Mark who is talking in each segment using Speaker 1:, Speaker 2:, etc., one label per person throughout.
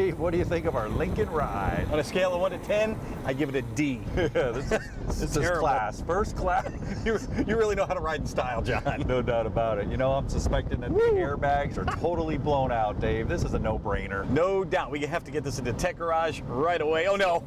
Speaker 1: Dave, what do you think of our Lincoln ride?
Speaker 2: On a scale of 1 to 10, I give it a D.
Speaker 1: This is class, first class.
Speaker 2: You really know how to ride in style, John.
Speaker 1: No doubt about it. You know, I'm suspecting that the airbags are totally blown out, Dave. This is a no-brainer.
Speaker 2: No doubt. We have to get this into Tech Garage right away. Oh, no.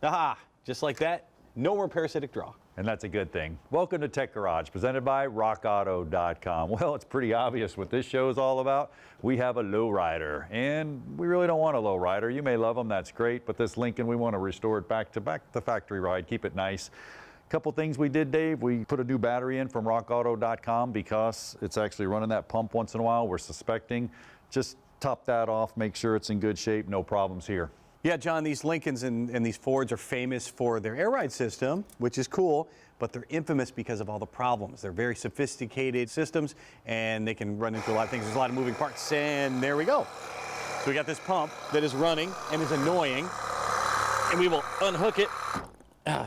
Speaker 2: Aha, just like that, no more parasitic draw.
Speaker 1: And that's a good thing. Welcome to Tech Garage, presented by RockAuto.com. Well, it's pretty obvious what this show is all about. We have a lowrider, and we really don't want a lowrider. You may love them, that's great, but this Lincoln, we want to restore it back to the factory ride, keep it nice. Couple things we did, Dave. We put a new battery in from RockAuto.com because it's actually running that pump once in a while. We're suspecting. Just top that off, make sure it's in good shape, no problems here.
Speaker 2: Yeah, John, these Lincolns and these Fords are famous for their air ride system, which is cool, but they're infamous because of all the problems. They're very sophisticated systems, and they can run into a lot of things. There's a lot of moving parts, and there we go. So we got this pump that is running and is annoying, and we will unhook it,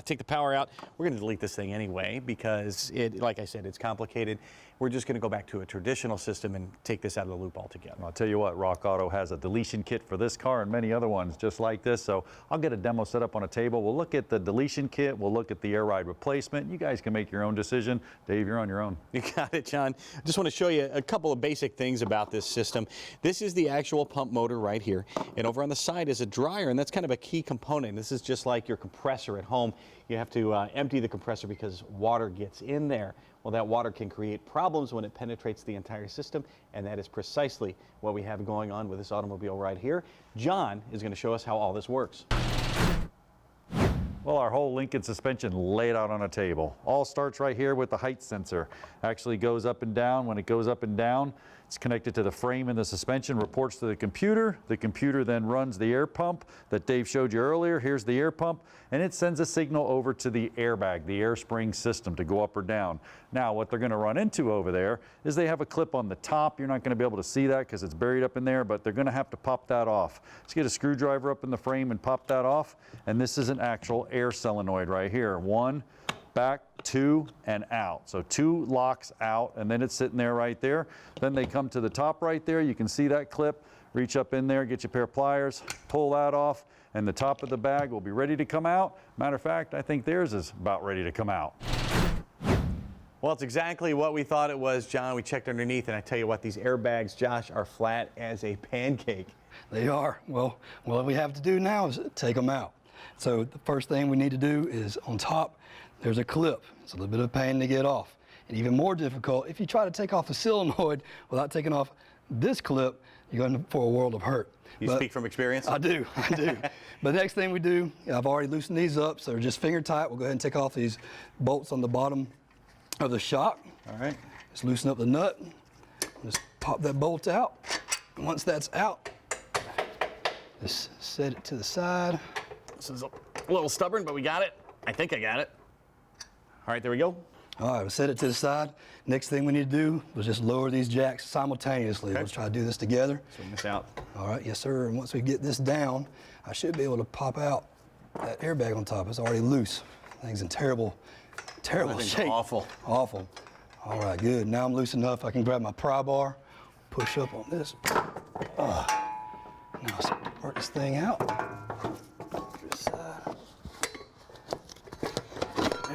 Speaker 2: take the power out. We're going to delete this thing anyway because, like I said, it's complicated. We're just going to go back to a traditional system and take this out of the loop altogether.
Speaker 1: I'll tell you what, Rock Auto has a deletion kit for this car and many other ones just like this. So I'll get a demo set up on a table. We'll look at the deletion kit. We'll look at the air ride replacement. You guys can make your own decision. Dave, you're on your own.
Speaker 2: You got it, John. I just want to show you a couple of basic things about this system. This is the actual pump motor right here. And over on the side is a dryer, and that's kind of a key component. This is just like your compressor at home. You have to empty the compressor because water gets in there. Well, that water can create problems when it penetrates the entire system, and that is precisely what we have going on with this automobile right here. John is going to show us how all this works.
Speaker 1: Well, our whole Lincoln suspension laid out on a table. All starts right here with the height sensor. Actually goes up and down. When it goes up and down, it's connected to the frame in the suspension, reports to the computer. The computer then runs the air pump that Dave showed you earlier. Here's the air pump, and it sends a signal over to the airbag, the air spring system, to go up or down. Now, what they're going to run into over there is they have a clip on the top. You're not going to be able to see that because it's buried up in there, but they're going to have to pop that off. Let's get a screwdriver up in the frame and pop that off. And this is an actual air solenoid right here. One, back, two, and out. So two locks out, and then it's sitting there right there. Then they come to the top right there. You can see that clip. Reach up in there, get your pair of pliers, pull that off, and the top of the bag will be ready to come out. Matter of fact, I think theirs is about ready to come out.
Speaker 2: Well, it's exactly what we thought it was, John. We checked underneath, and I tell you what, these airbags, Josh, are flat as a pancake.
Speaker 3: They are. Well, what we have to do now is take them out. So the first thing we need to do is on top, there's a clip. It's a little bit of a pain to get off. And even more difficult, if you try to take off a solenoid without taking off this clip, you're going for a world of hurt.
Speaker 2: You speak from experience?
Speaker 3: I do. But next thing we do, I've already loosened these up, so they're just finger tight. We'll go ahead and take off these bolts on the bottom of the shock.
Speaker 2: All right.
Speaker 3: Just loosen up the nut. Just pop that bolt out. Once that's out, just set it to the side.
Speaker 2: This is a little stubborn, but we got it. I think I got it. All right, there we go.
Speaker 3: All right, we'll set it to the side. Next thing we need to do is just lower these jacks simultaneously.
Speaker 2: Okay.
Speaker 3: Let's try to do this together.
Speaker 2: Swing this out.
Speaker 3: All right, yes, sir. And once we get this down, I should be able to pop out that airbag on top. It's already loose. Thing's in terrible shape.
Speaker 2: Awful.
Speaker 3: Awful. All right, good. Now I'm loose enough. I can grab my pry bar, push up on this. Now let's work this thing out. This side.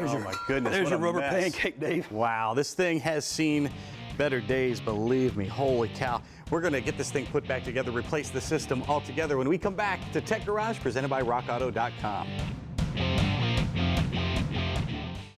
Speaker 2: Oh my goodness.
Speaker 3: There's
Speaker 2: what
Speaker 3: your
Speaker 2: a
Speaker 3: rubber
Speaker 2: mess.
Speaker 3: pancake, Dave.
Speaker 2: Wow, this thing has seen better days, believe me. Holy cow. We're going to get this thing put back together, replace the system altogether when we come back to Tech Garage, presented by RockAuto.com.